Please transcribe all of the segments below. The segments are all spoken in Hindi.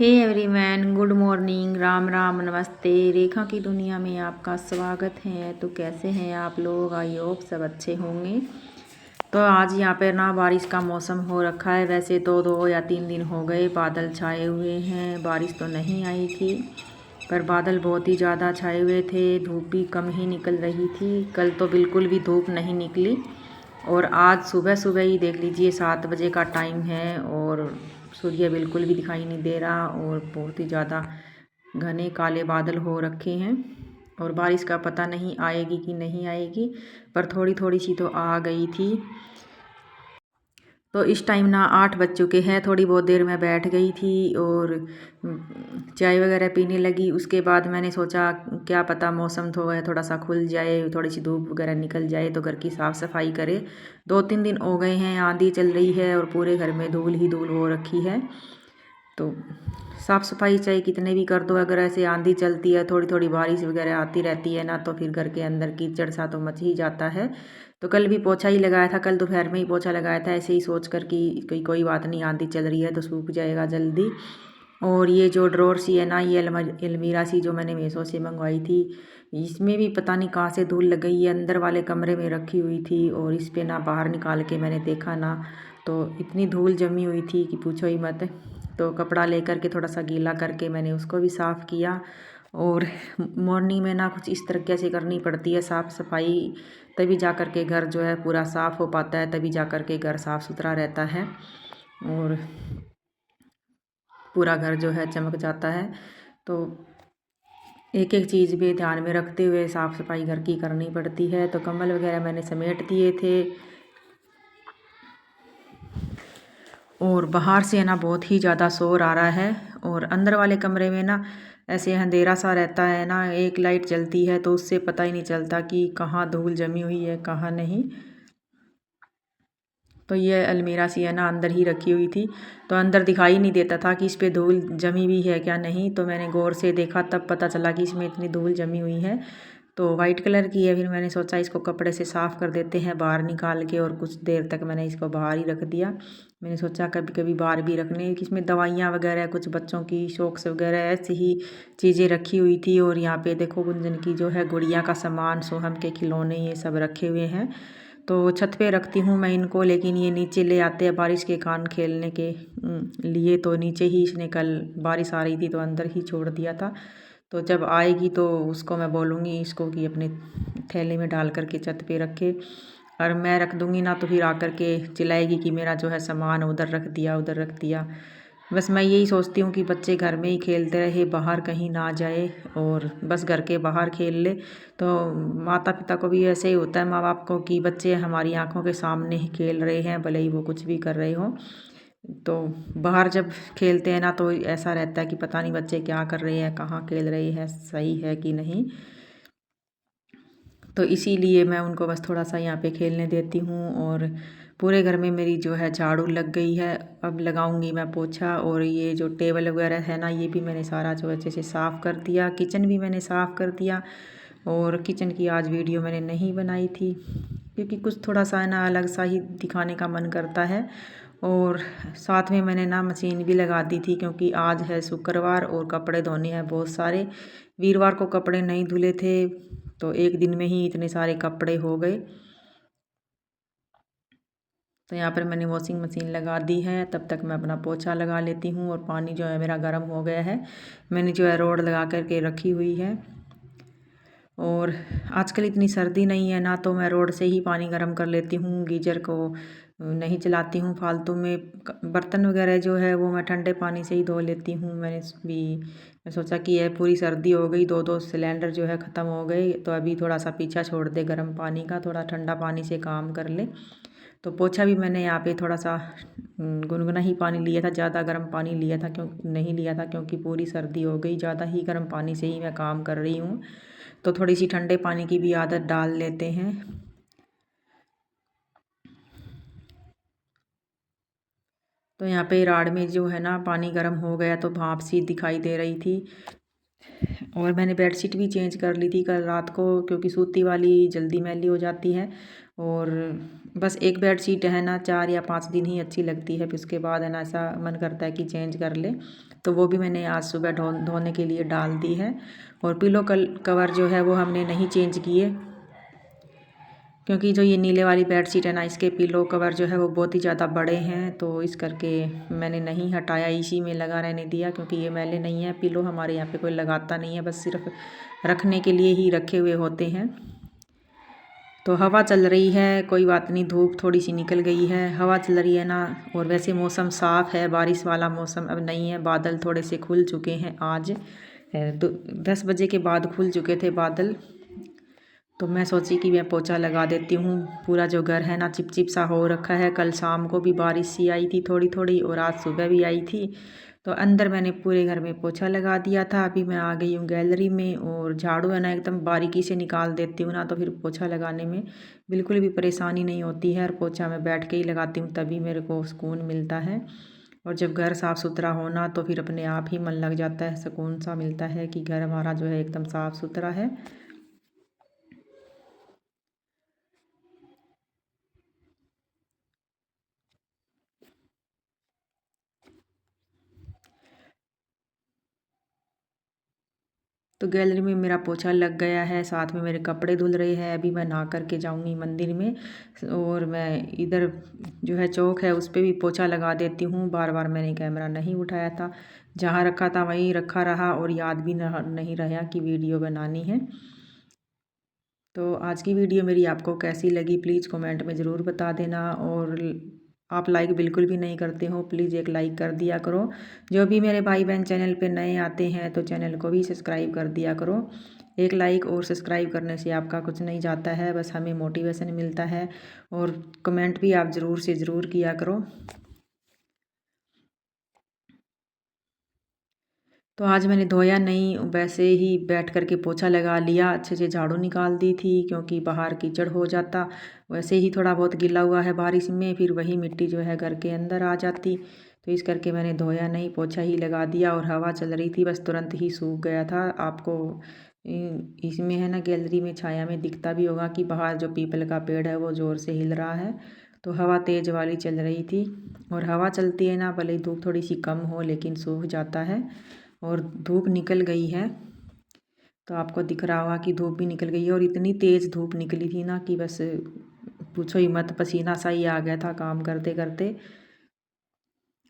हे everyone, good morning, Ram Ram, नमस्ते। रेखा की दुनिया में आपका स्वागत है। तो कैसे हैं आप लोग? आई होप सब अच्छे होंगे। तो आज यहाँ पर ना बारिश का मौसम हो रखा है। वैसे तो 2 या 3 दिन हो गए बादल छाए हुए हैं, बारिश तो नहीं आई थी, पर बादल बहुत ही ज़्यादा छाए हुए थे। धूप भी कम ही निकल रही थी। कल तो बिल्कुल भी धूप नहीं निकली और आज सुबह सुबह ही देख लीजिए 7 बजे का टाइम है और सूर्य बिल्कुल भी दिखाई नहीं दे रहा और बहुत ही ज़्यादा घने काले बादल हो रखे हैं और बारिश का पता नहीं आएगी कि नहीं आएगी, पर थोड़ी थोड़ी सी तो आ गई थी। तो इस टाइम ना 8 बज चुके हैं। थोड़ी बहुत देर मैं बैठ गई थी और चाय वगैरह पीने लगी। उसके बाद मैंने सोचा क्या पता मौसम थोड़ा सा खुल जाए, थोड़ी सी धूप वगैरह निकल जाए तो घर की साफ़ सफाई करे। 2-3 दिन हो गए हैं, आंधी चल रही है और पूरे घर में धूल ही धूल हो रखी है। तो साफ़ सफाई चाहे कितने भी कर दो, अगर ऐसे आंधी चलती है, थोड़ी थोड़ी बारिश वगैरह आती रहती है ना, तो फिर घर के अंदर कीचड़ सा तो मच ही जाता है। तो कल भी पोछा ही लगाया था, कल दोपहर में ही पोछा लगाया था, ऐसे ही सोच कर कि कोई बात नहीं, आंधी चल रही है तो सूख जाएगा जल्दी। और ये जो ड्रॉर सी है ना, ये अलमीरा सी जो मैंने मीशो से मंगवाई थी, इसमें भी पता नहीं कहाँ से धूल लग गई है। अंदर वाले कमरे में रखी हुई थी और इस पर ना बाहर निकाल के मैंने देखा ना, तो इतनी धूल जमी हुई थी कि पूछो ही मत। तो कपड़ा लेकर के थोड़ा सा गीला करके मैंने उसको भी साफ़ किया। और मॉर्निंग में ना कुछ इस तरीके से करनी पड़ती है साफ़ सफाई, तभी जा कर के घर जो है पूरा साफ़ हो पाता है, तभी जा कर के घर साफ़ सुथरा रहता है और पूरा घर जो है चमक जाता है। तो एक एक चीज़ भी ध्यान में रखते हुए साफ़ सफाई घर की करनी पड़ती है। तो कंबल वगैरह मैंने समेट दिए थे और बाहर से ना बहुत ही ज़्यादा शोर आ रहा है और अंदर वाले कमरे में ना ऐसे अंधेरा सा रहता है ना, एक लाइट जलती है तो उससे पता ही नहीं चलता कि कहाँ धूल जमी हुई है कहाँ नहीं। तो ये अलमीरा सी है ना अंदर ही रखी हुई थी, तो अंदर दिखाई नहीं देता था कि इस पे धूल जमी हुई है क्या नहीं। तो मैंने गौर से देखा तब पता चला कि इसमें इतनी धूल जमी हुई है। तो वाइट कलर की है। फिर मैंने सोचा इसको कपड़े से साफ़ कर देते हैं बाहर निकाल के, और कुछ देर तक मैंने इसको बाहर ही रख दिया। मैंने सोचा कभी कभी बाहर भी रखने, कि इसमें दवाइयाँ वगैरह, कुछ बच्चों की सॉक्स वगैरह ऐसी ही चीज़ें रखी हुई थी। और यहाँ पे देखो गुंजन की जो है गुड़िया का सामान, सोहम के खिलौने, ये सब रखे हुए हैं। तो छत पे रखती हूँ मैं इनको, लेकिन ये नीचे ले आते हैं बारिश के कारण खेलने के लिए। तो नीचे ही इसने, कल बारिश आ रही थी तो अंदर ही छोड़ दिया था। तो जब आएगी तो उसको मैं बोलूँगी इसको कि अपने थैले में डाल करके छत पे रखे, और मैं रख दूँगी ना तो फिर आकर के चिल्लाएगी कि मेरा जो है सामान उधर रख दिया, उधर रख दिया। बस मैं यही सोचती हूँ कि बच्चे घर में ही खेलते रहे, बाहर कहीं ना जाए और बस घर के बाहर खेल ले। तो माता पिता को भी ऐसे ही होता है, माँ बाप को, कि बच्चे हमारी आंखों के सामने ही खेल रहे हैं, भले ही वो कुछ भी कर रहे हो। तो बाहर जब खेलते हैं ना तो ऐसा रहता है कि पता नहीं बच्चे क्या कर रहे हैं, कहाँ खेल रहे हैं, सही है कि नहीं। तो इसीलिए मैं उनको बस थोड़ा सा यहाँ पे खेलने देती हूँ। और पूरे घर में मेरी जो है झाड़ू लग गई है, अब लगाऊंगी मैं पोछा। और ये जो टेबल वगैरह है ना, ये भी मैंने सारा जो अच्छे से साफ़ कर दिया। किचन भी मैंने साफ़ कर दिया। और किचन की आज वीडियो मैंने नहीं बनाई थी क्योंकि कुछ थोड़ा सा ना अलग सा ही दिखाने का मन करता है। और साथ में मैंने ना मशीन भी लगा दी थी, क्योंकि आज है शुक्रवार और कपड़े धोने हैं बहुत सारे। वीरवार को कपड़े नहीं धुले थे तो एक दिन में ही इतने सारे कपड़े हो गए। तो यहाँ पर मैंने वॉशिंग मशीन लगा दी है, तब तक मैं अपना पोछा लगा लेती हूँ। और पानी जो है मेरा गर्म हो गया है, मैंने जो है रोड लगा करके रखी हुई है। और आजकल इतनी सर्दी नहीं है ना, तो मैं रोड से ही पानी गर्म कर लेती हूँ, गीजर को नहीं चलाती हूँ फालतू में। बर्तन वगैरह जो है वो मैं ठंडे पानी से ही धो लेती हूँ। मैं सोचा कि यह पूरी सर्दी हो गई, 2-2 सिलेंडर जो है ख़त्म हो गए, तो अभी थोड़ा सा पीछा छोड़ दे गर्म पानी का, थोड़ा ठंडा पानी से काम कर ले। तो पोछा भी मैंने यहाँ पे थोड़ा सा गुनगुना ही पानी लिया था, ज़्यादा गर्म पानी लिया था क्यों नहीं लिया था, क्योंकि पूरी सर्दी हो गई, ज़्यादा ही गर्म पानी से ही मैं काम कर रही हूँ। तो थोड़ी सी ठंडे पानी की भी आदत डाल लेते हैं। तो यहाँ पे राड में जो है ना पानी गर्म हो गया तो भाप सी दिखाई दे रही थी। और मैंने बेडशीट भी चेंज कर ली थी कल रात को, क्योंकि सूती वाली जल्दी मैली हो जाती है। और बस एक बेडशीट है ना 4 या 5 दिन ही अच्छी लगती है, फिर उसके बाद है ना ऐसा मन करता है कि चेंज कर ले। तो वो भी मैंने आज सुबह धोने के लिए डाल दी है। और पिलो कवर जो है वो हमने नहीं चेंज किए, क्योंकि जो ये नीले वाली बेडशीट है ना, इसके पिलो कवर जो है वो बहुत ही ज़्यादा बड़े हैं, तो इस करके मैंने नहीं हटाया, इसी में लगा रहने दिया। क्योंकि ये मैले नहीं है, पिलो हमारे यहाँ पे कोई लगाता नहीं है, बस सिर्फ रखने के लिए ही रखे हुए होते हैं। तो हवा चल रही है, कोई बात नहीं, धूप थोड़ी सी निकल गई है, हवा चल रही है ना। और वैसे मौसम साफ़ है, बारिश वाला मौसम अब नहीं है, बादल थोड़े से खुल चुके हैं। आज 10 बजे के बाद खुल चुके थे बादल। तो मैं सोची कि मैं पोछा लगा देती हूँ। पूरा जो घर है ना चिपचिप सा हो रखा है। कल शाम को भी बारिश सी आई थी थोड़ी थोड़ी, और आज सुबह भी आई थी। तो अंदर मैंने पूरे घर में पोछा लगा दिया था। अभी मैं आ गई हूँ गैलरी में, और झाड़ू है ना एकदम बारीकी से निकाल देती हूँ ना, तो फिर पोछा लगाने में बिल्कुल भी परेशानी नहीं होती है। और पोछा मैं बैठ के ही लगाती हूँ, तभी मेरे को सुकून मिलता है। और जब घर साफ़ सुथरा होना तो फिर अपने आप ही मन लग जाता है, सुकून सा मिलता है कि घर हमारा जो है एकदम साफ़ सुथरा है। तो गैलरी में मेरा पोछा लग गया है, साथ में मेरे कपड़े धुल रहे हैं। अभी मैं नहा करके जाऊंगी मंदिर में, और मैं इधर जो है चौक है उस पर भी पोछा लगा देती हूँ। बार बार मैंने कैमरा नहीं उठाया था, जहाँ रखा था वहीं रखा रहा, और याद भी नहीं रहा कि वीडियो बनानी है। तो आज की वीडियो मेरी आपको कैसी लगी प्लीज़ कमेंट में ज़रूर बता देना। और आप लाइक बिल्कुल भी नहीं करते हो, प्लीज़ एक लाइक कर दिया करो। जो भी मेरे भाई बहन चैनल पे नए आते हैं तो चैनल को भी सब्सक्राइब कर दिया करो। एक लाइक और सब्सक्राइब करने से आपका कुछ नहीं जाता है, बस हमें मोटिवेशन मिलता है। और कमेंट भी आप ज़रूर से ज़रूर किया करो। तो आज मैंने धोया नहीं, वैसे ही बैठ कर के पोछा लगा लिया, अच्छे से झाड़ू निकाल दी थी, क्योंकि बाहर कीचड़ हो जाता। वैसे ही थोड़ा बहुत गिला हुआ है बारिश में, फिर वही मिट्टी जो है घर के अंदर आ जाती। तो इस करके मैंने धोया नहीं, पोछा ही लगा दिया। और हवा चल रही थी, बस तुरंत ही सूख गया था। आपको इसमें है ना गैलरी में छाया में दिखता भी होगा कि बाहर जो पीपल का पेड़ है वो ज़ोर से हिल रहा है। तो हवा तेज़ वाली चल रही थी, और हवा चलती है ना, भले ही धूप थोड़ी सी कम हो लेकिन सूख जाता है। और धूप निकल गई है, तो आपको दिख रहा होगा कि धूप भी निकल गई है। और इतनी तेज़ धूप निकली थी ना कि बस पूछो ही मत, पसीना सा ही आ गया था काम करते करते।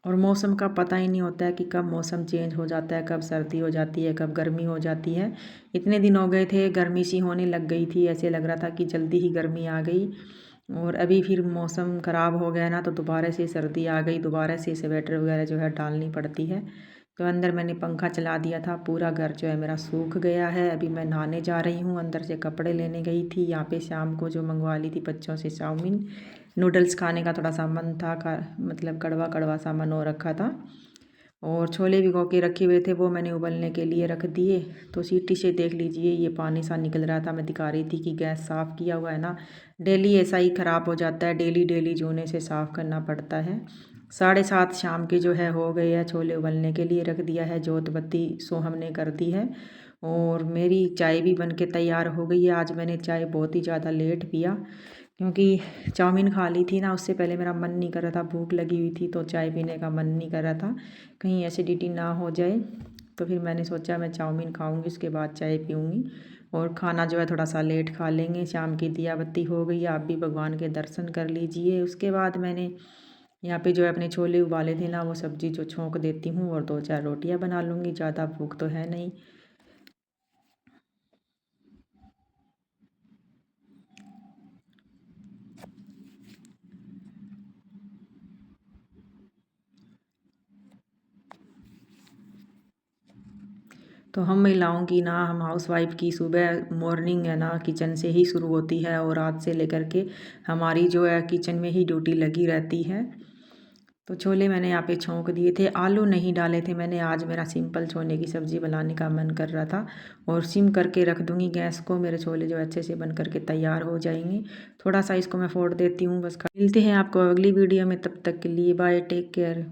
और मौसम का पता ही नहीं होता है कि कब मौसम चेंज हो जाता है, कब सर्दी हो जाती है, कब गर्मी हो जाती है। इतने दिन हो गए थे गर्मी सी होने लग गई थी, ऐसे लग रहा था कि जल्दी ही गर्मी आ गई। और अभी फिर मौसम ख़राब हो गया ना, तो दोबारा से सर्दी आ गई, दोबारा से स्वेटर वगैरह जो है डालनी पड़ती है। तो अंदर मैंने पंखा चला दिया था, पूरा घर जो है मेरा सूख गया है। अभी मैं नहाने जा रही हूँ, अंदर से कपड़े लेने गई थी। यहाँ पे शाम को जो मंगवा ली थी बच्चों से चाउमीन, नूडल्स खाने का थोड़ा सा मन था, मतलब कड़वा कड़वा सा मन हो रखा था। और छोले भिगो के रखे हुए थे, वो मैंने उबलने के लिए रख दिए। तो सीटी से देख लीजिए ये पानी सा निकल रहा था। मैं दिखा रही थी कि गैस साफ़ किया हुआ है ना, डेली ऐसा ही ख़राब हो जाता है, डेली डेली जूने से साफ़ करना पड़ता है। 7:30 शाम के जो है हो गए हैं, छोले उबलने के लिए रख दिया है, जोत बत्ती सो हमने कर दी है। और मेरी चाय भी बन के तैयार हो गई है। आज मैंने चाय बहुत ही ज़्यादा लेट पिया, क्योंकि चाउमीन खा ली थी ना, उससे पहले मेरा मन नहीं कर रहा था, भूख लगी हुई थी, तो चाय पीने का मन नहीं कर रहा था, कहीं एसिडिटी ना हो जाए। तो फिर मैंने सोचा मैं चाउमीन खाऊंगी, उसके बाद चाय पीऊँगी। और खाना जो है थोड़ा सा लेट खा लेंगे। शाम की दिया बत्ती हो गई, आप भी भगवान के दर्शन कर लीजिए। उसके बाद मैंने यहाँ पे जो है अपने छोले उबाले थे ना, वो सब्ज़ी जो छोंक देती हूँ, और 2-4 रोटियाँ बना लूँगी, ज़्यादा भूख तो है नहीं। तो हम महिलाओं की ना, हम हाउसवाइफ की सुबह मॉर्निंग है ना किचन से ही शुरू होती है, और रात से लेकर के हमारी जो है किचन में ही ड्यूटी लगी रहती है। तो छोले मैंने यहाँ पे छोंक दिए थे, आलू नहीं डाले थे मैंने। आज मेरा सिंपल छोले की सब्ज़ी बनाने का मन कर रहा था। और सिम करके रख दूँगी गैस को, मेरे छोले जो अच्छे से बन करके तैयार हो जाएंगे। थोड़ा सा इसको मैं फोड़ देती हूँ बस। मिलते हैं आपको अगली वीडियो में, तब तक के लिए बाय, टेक केयर।